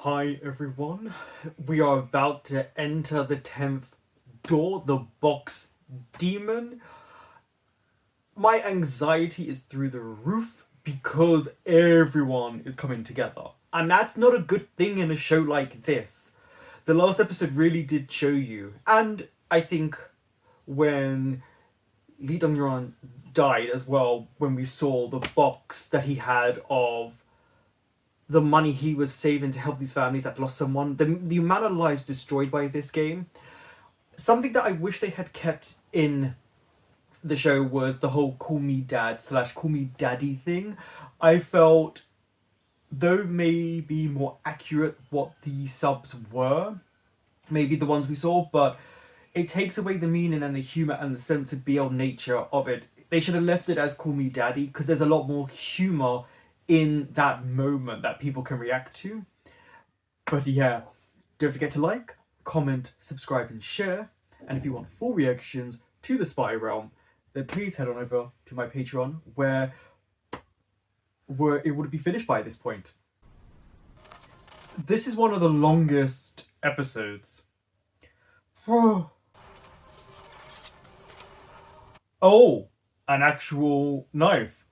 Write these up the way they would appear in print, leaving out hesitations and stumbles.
Hi everyone, we are about to enter the 10th door, the box demon. My anxiety is through the roof because everyone is coming together. And that's not a good thing in a show like this. The last episode really did show you, and I think when Lee Dong-yuan died as well, when we saw the box that he had of the money he was saving to help these families that lost someone, the amount of lives destroyed by this game, something that I wish they had kept in the show was the whole call me dad / call me daddy thing. I felt, though maybe more accurate what the subs were, maybe the ones we saw, but it takes away the meaning and the humour and the sensible nature of it. They should have left it as call me daddy, because there's a lot more humour in that moment that people can react to. But yeah, don't forget to like, comment, subscribe and share. And if you want full reactions to the Spirealm, then please head on over to my Patreon where it would be finished by this point. This is one of the longest episodes. Oh, an actual knife.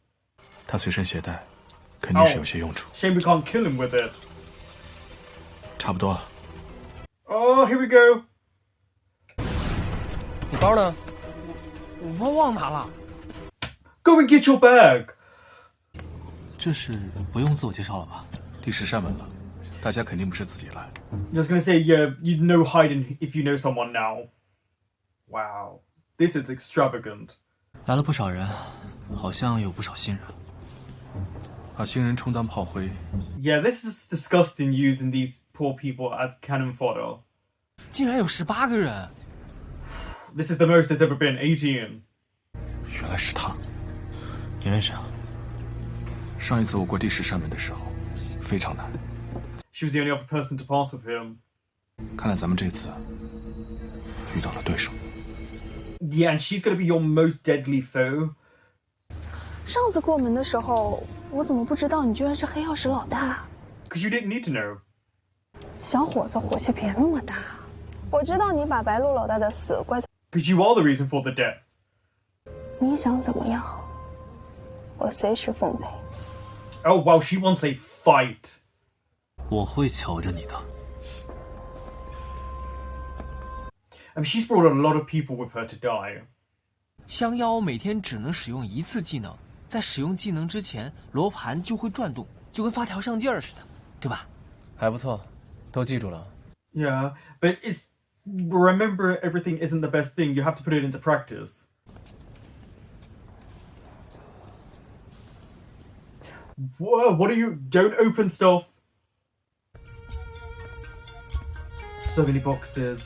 他随身携带，肯定是有些用处。 Shame we can't kill him with it. 差不多了。 Oh, here we go. 你包呢？我忘拿了。 Go and get your bag. 这是不用自我介绍了吧？第10扇门了，大家肯定不是自己来。 I was gonna say, yeah, you know hiding if you know someone now. Wow, this is extravagant. 来了不少人，好像有不少新人。把新人充当炮灰。 Yeah, this is disgusting using these poor people as cannon fodder. 竟然有18个人。 This is the most there's ever been, 18. 原来是他，你认识啊？上一次我过第10扇门的时候，非常难。 She was the only other person to pass with him. 看来咱们这次遇到了对手。 Yeah, and she's gonna be your most deadly foe. 上次过门的时候，我怎么不知道你居然是黑曜石老大？ Because you didn't need to know. 小伙子火气别那么大。我知道你把白鹿老大的死怪在。 Because you are the reason for the death. 你想怎么样？我随时奉陪。 Oh, wow, she wants a fight. 我会瞧着你的。 I mean, she's brought a lot of people with her to die. 香妖每天只能使用1次技能，在使用技能之前，罗盘就会转动，就跟发条上劲儿似的，对吧？还不错，都记住了。 Yeah, but remember, everything isn't the best thing. You have to put it into practice. Whoa, what are you? Don't open stuff. So many boxes.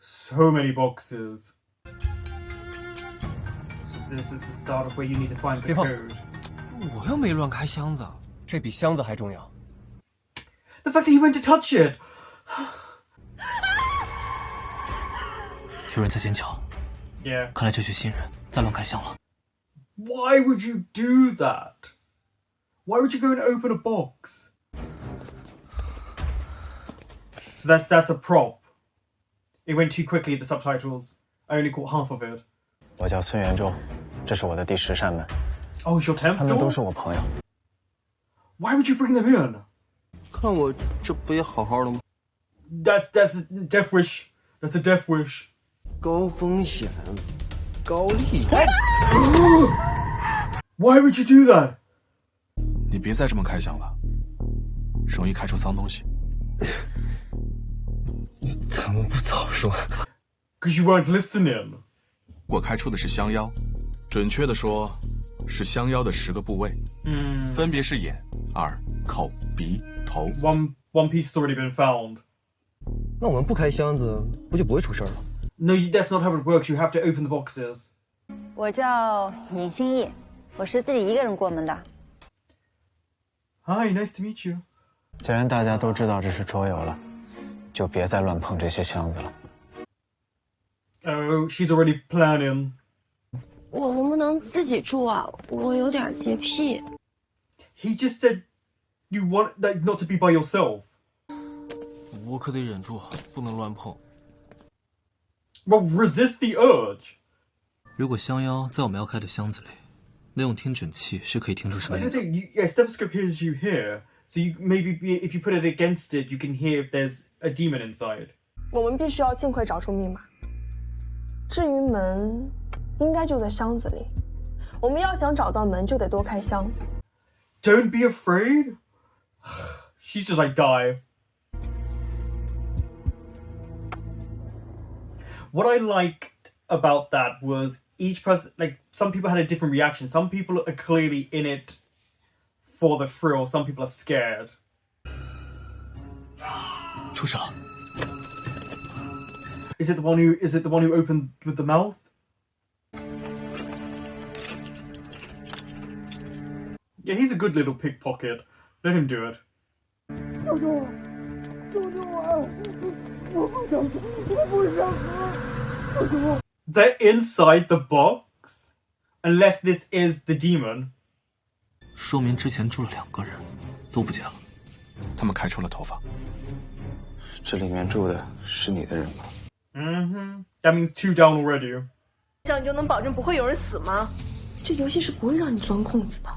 So many boxes. So this is the start of where you need to find the code. 我又没乱开箱子，这比箱子还重要。 The fact that he went to touch it. 有人在尖叫。 Yeah. 看来这群新人在乱开箱了。 Why would you do that? Why would you go and open a box? So that's a prop. It went too quickly, the subtitles. I only caught half of it. 我叫孙元忠，这是我的第10扇门。 Oh, it's your 10th 他们都 door? 是我朋友。 Why would you bring them in? 看我这不也好好的吗？ That's a death wish. That's a death wish. 高风险，高利。 Why would you do that? 你别再这么开箱了，容易开出脏东西。你怎么不早说？ Because you weren't listening. 我开出的是香腰，准确的说，是香腰的10个部位，分别是眼、耳、口、鼻、头。One piece has already been found. 那我们不开箱子，不就不会出事了？ No, that's not how it works. You have to open the boxes. 我叫尹新义，我是自己一个人过门的。 Hi, nice to meet you. 既然大家都知道这是桌游了，就别再乱碰这些箱子了。 Oh, she's already planning. 我能不能自己住啊？我有点洁癖。 He just said you want like not to be by yourself. 我可得忍住，不能乱碰。Well, resist the urge. 如果香妖在我们要开的箱子里，那用听诊器是可以听出 I 声 was 音 gonna 的。 say, yeah, stethoscope hears you here, so you maybe if you put it against it, you can hear if there's a demon inside. 我们必须要尽快找出密码。至于门，应该就在箱子里。我们要想找到门，就得多开箱。Don't be afraid. She's just like die. What I liked about that was each person, like some people had a different reaction. Some people are clearly in it for the thrill. Some people are scared. 出事了！ Is it the one who opened with the mouth? Yeah, he's a good little pickpocket. Let him do it. They're inside the box? Unless this is the demon. 说明之前住了2个人，都不见了。他们开出了头发。这里面住的是你的人吗？ That means 2 down already. 这样就能保证不会有人死吗？这游戏是不会让你钻空子的。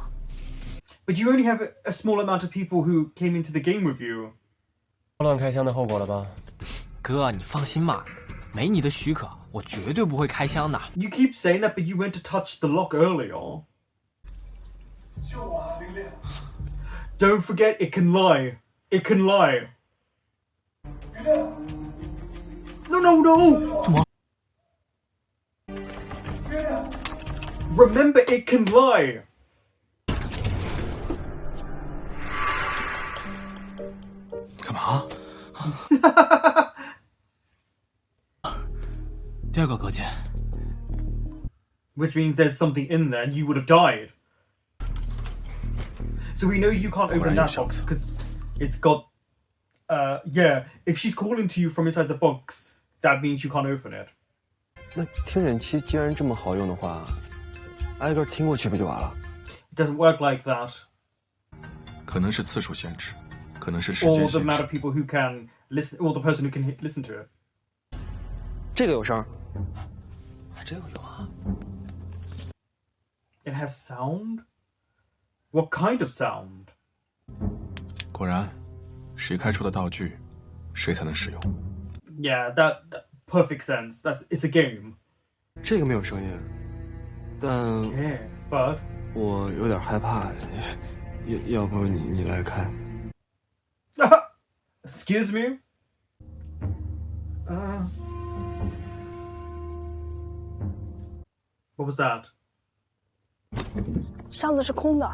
But you only have a small amount of people who came into the game with you. 乱开箱的后果了吧？哥，你放心吧，没你的许可，我绝对不会开箱的。You keep saying that, but you went to touch the lock earlier. Don't forget, it can lie. It can lie. No! 什么？ Remember, it can lie. 干嘛？第2个隔间， Which means there's something in there and you would have died. So we know you can't open that box because it's got... yeah, if she's calling to you from inside the box, that means you can't open it. 那听诊器既然这么好用的话，挨个听过去不就完了？ It doesn't work like that. 可能是次数限制，可能是时 Or 间 the 限 amount 制 of。people who can listen, or the person who can listen to it. 这个有声。这个有啊。 It has sound? What kind of sound? 果然，谁开出的道具，谁才能使用。 Yeah, that perfect sense. It's a game. 这个没有声音，但 Yeah, but 我有点害怕。要不你来开？ excuse me. What was that? 箱子是空的。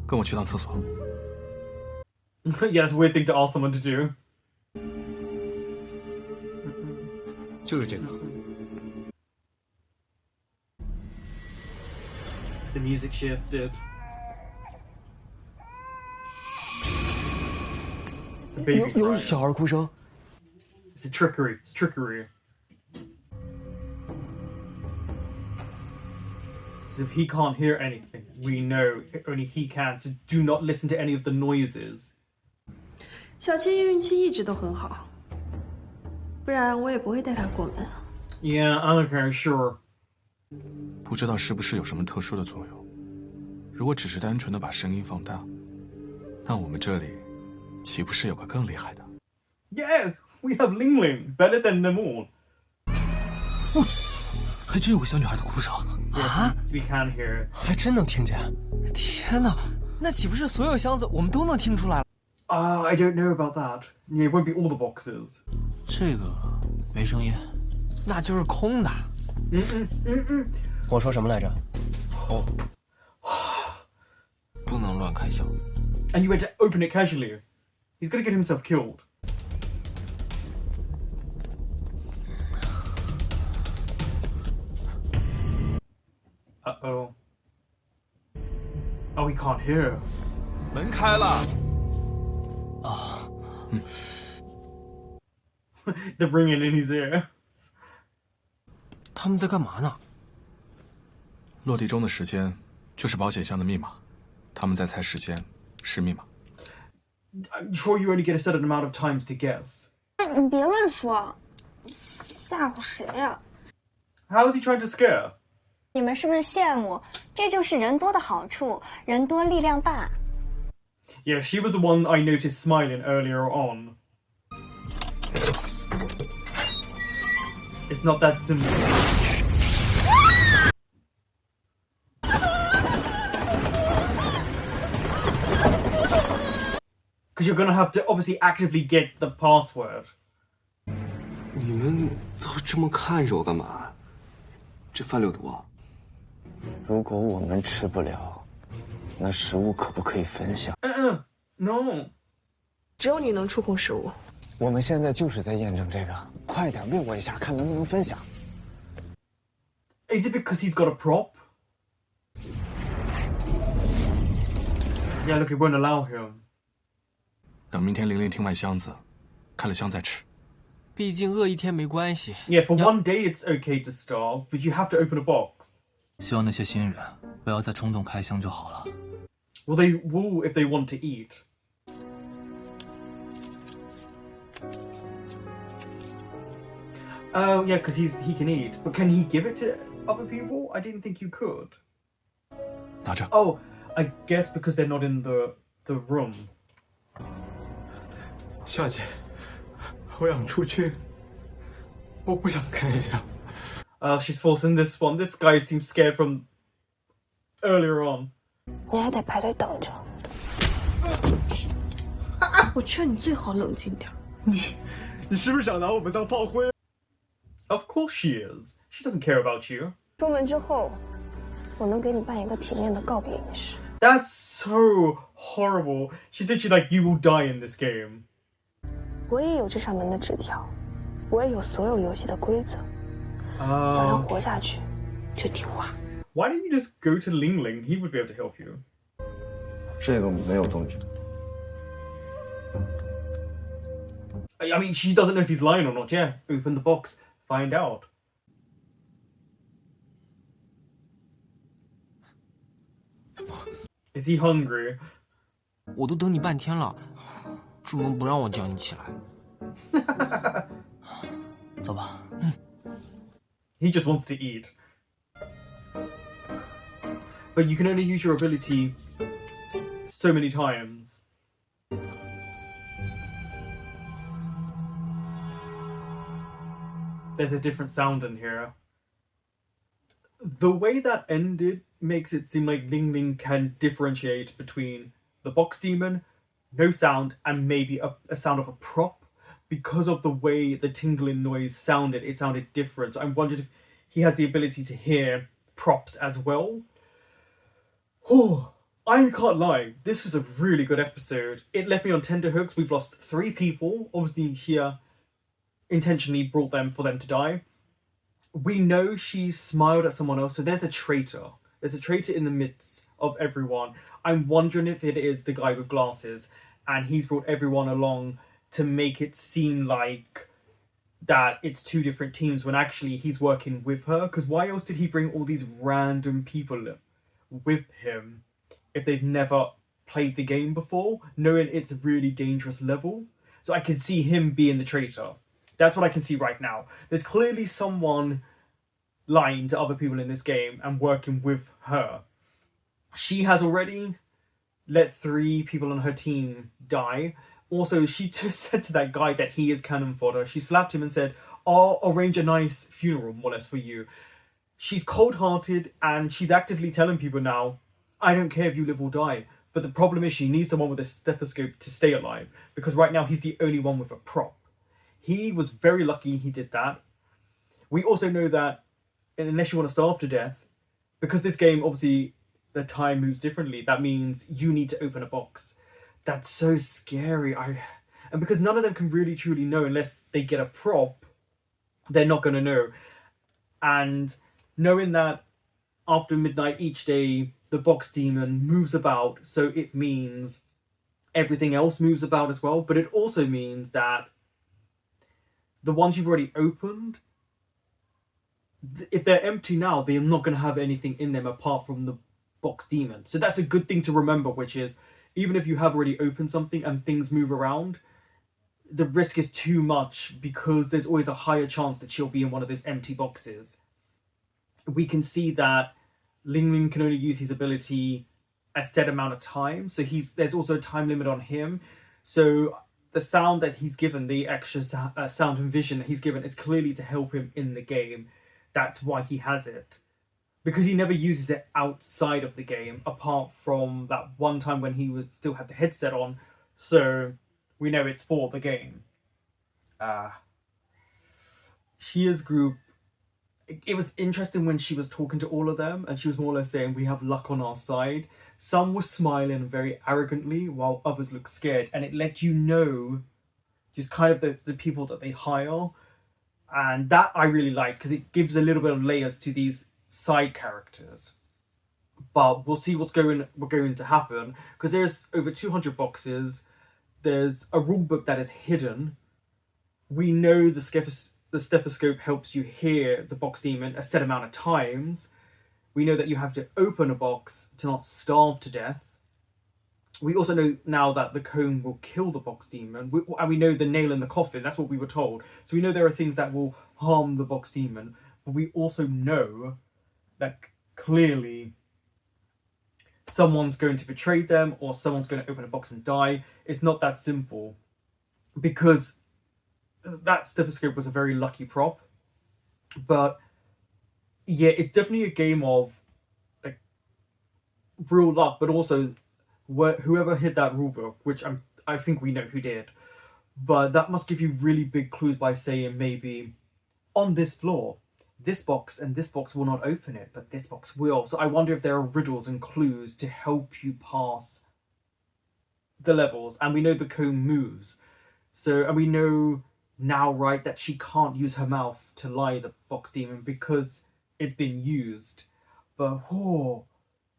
跟我去趟厕所。 Yeah, it's a weird thing to ask someone to do. 就是这个。 The music shifted. It's a baby 有 crying. 小孩哭声。 It's a trickery. It's trickery. So if he can't hear anything, we know only he can. So do not listen to any of the noises. 小七运气一直都很好，不然我也不会带他过门啊。 Yeah, I'm okay, sure. 不知道是不是有什么特殊的作用。如果只是单纯的把声音放大，那我们这里岂不是有个更厉害的？ Yeah, we have Ling Ling, better than them all. 还真有个小女孩的哭声啊！ We can hear it. 还真能听见。天哪，那岂不是所有箱子我们都能听出来了？ I don't know about that. Yeah, it won't be all the boxes. 这个没声音，那就是空的。我说什么来着？不能乱开箱。 And you went to open it casually. He's gonna get himself killed. Uh-oh. Oh, he can't hear. 门开了。 The ringing in his ear. 他们在干嘛呢？落地钟的时间就是保险箱的密码，他们在猜时间是密码。I'm sure you only get a certain amount of times to guess. 你别乱说，吓唬谁呀？ How is he trying to scare? 你们是不是羡慕？这就是人多的好处，人多力量大。 Yeah, she was the one I noticed smiling earlier on. It's not that simple. Because you're gonna have to obviously actively get the password. 你们都这么看着我干嘛？这饭有毒啊！如果我们吃不了，那食物可不可以分享？ No. 只有你能触控食物。我们现在就是在验证这个，快点喂我一下，看能不能分享。 Is it because he's got a prop? Yeah, look, it won't allow him. 等明天玲玲听完箱子，开了箱再吃。毕竟饿一天没关系。 Yeah, for one day it's okay to starve, but you have to open a box. 希望那些新人不要再冲动开箱就好了。 Well, they will if they want to eat. Oh, yeah, because he can eat. But can he give it to other people? I didn't think you could. 拿着。 Oh, I guess because they're not in the room. 小姐，我想出去，我不想开箱。 She's forcing this one. This guy seems scared from earlier on. 你还得排队等着。我劝你最好冷静点。你是不是想拿我们当炮灰？ Of course she is. She doesn't care about you. 出门之后，我能给你办一个体面的告别仪式。 That's so horrible. She's literally like, you will die in this game. 我也有这扇门的纸条，我也有所有游戏的规则。想要活下去，就听话。 Why don't you just go to Ling Ling? He would be able to help you. 这个没有动静。 I mean, she doesn't know if he's lying or not. Yeah, open the box, find out. Is he hungry? 我都等你半天了，出门不让我叫你起来。走吧。He just wants to eat. But you can only use your ability so many times. There's a different sound in here. The way that ended makes it seem like Ling Ling can differentiate between the box demon, no sound, and maybe a sound of a prop. Because of the way the tingling noise sounded, it sounded different. So I wondered if he has the ability to hear props as well. Oh, I can't lie. This was a really good episode. It left me on tenterhooks. We've lost 3 people. Obviously, Xia intentionally brought them for them to die. We know she smiled at someone else, so there's a traitor. There's a traitor in the midst of everyone. I'm wondering if it is the guy with glasses, and he's brought everyone along to make it seem like that it's 2 different teams when actually he's working with her. Because why else did he bring all these random people with him if they've never played the game before, knowing it's a really dangerous level? So I can see him being the traitor. That's what I can see right now. There's clearly someone lying to other people in this game and working with her. She has already let 3 people on her team die. Also, she just said to that guy that he is cannon fodder. She slapped him and said, I'll arrange a nice funeral, more or less, for you. She's cold-hearted and she's actively telling people now, I don't care if you live or die. But the problem is she needs someone with a stethoscope to stay alive. Because right now he's the only one with a prop. He was very lucky he did that. We also know that unless you want to starve to death, because this game, obviously, the time moves differently, that means you need to open a box. That's so scary. And because none of them can really truly know unless they get a prop, they're not going to know. And knowing that after midnight each day, the box demon moves about, so it means everything else moves about as well. But it also means that the ones you've already opened, if they're empty now, they're not going to have anything in them apart from the box demon. So that's a good thing to remember, which is even if you have already opened something and things move around, the risk is too much because there's always a higher chance that she'll be in one of those empty boxes. We can see that Ling Ling can only use his ability a set amount of time, so there's also a time limit on him. So the sound that he's given, the extra sound and vision that he's given, is clearly to help him in the game. That's why he has it. Because he never uses it outside of the game, apart from that one time when he still had the headset on. So we know it's for the game. Shia's group, it was interesting when she was talking to all of them, and she was more or less saying, we have luck on our side. Some were smiling very arrogantly, while others looked scared, and it let you know just kind of the people that they hire. And that I really liked, because it gives a little bit of layers to these side characters. But we'll see what's going to happen, because there's over 200 boxes. There's a rulebook that is hidden. We know the stethoscope helps you hear the box demon a set amount of times. We know that you have to open a box to not starve to death. We also know now that the comb will kill the box demon. And we know the nail in the coffin, that's what we were told. So we know there are things that will harm the box demon. But we also know that clearly someone's going to betray them, or someone's going to open a box and die. It's not that simple. Because that stethoscope was a very lucky prop. But yeah, it's definitely a game of like real luck, but also whoever hid that rulebook, which I think we know who did, but that must give you really big clues by saying maybe on this floor, this box and this box will not open it, but this box will. So I wonder if there are riddles and clues to help you pass the levels. And we know the comb moves, and we know now, right, that she can't use her mouth to lie the box demon because it's been used. But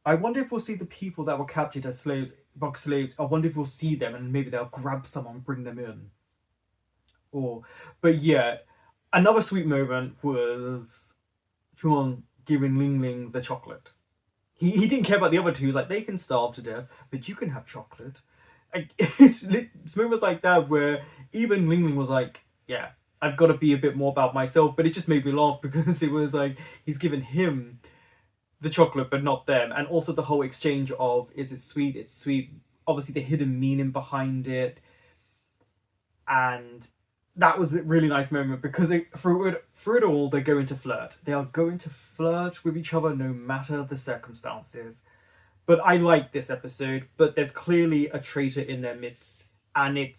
I wonder if we'll see the people that were captured as slaves, box slaves. I wonder if we'll see them and maybe they'll grab someone and bring them in. But yeah, another sweet moment was Chuan giving Ling Ling the chocolate. He didn't care about the other two. He was like, they can starve to death, but you can have chocolate. It's moments like that where even Ling Ling was like, yeah, I've got to be a bit more about myself. But it just made me laugh because it was like he's given him the chocolate but not them. And also the whole exchange of, is it sweet? It's sweet. Obviously the hidden meaning behind it. And that was a really nice moment because through it all, they're going to flirt. They are going to flirt with each other no matter the circumstances. But I like this episode, but there's clearly a traitor in their midst. And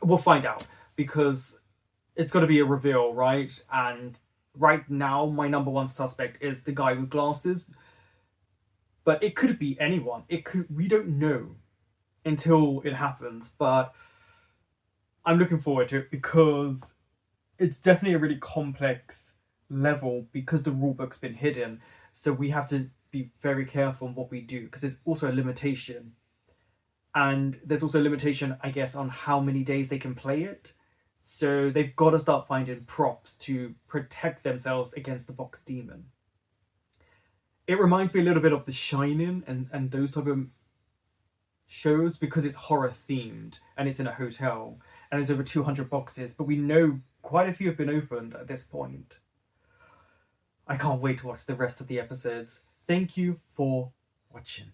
we'll find out because it's got to be a reveal, right? And right now, my number one suspect is the guy with glasses. But it could be anyone. We don't know until it happens. But I'm looking forward to it because it's definitely a really complex level because the rulebook's been hidden. So we have to be very careful on what we do because there's also a limitation. And there's also a limitation, I guess, on how many days they can play it. So they've got to start finding props to protect themselves against the box demon. It reminds me a little bit of The Shining and those type of shows because it's horror themed and it's in a hotel and there's over 200 boxes, but we know quite a few have been opened at this point. I can't wait to watch the rest of the episodes. Thank you for watching.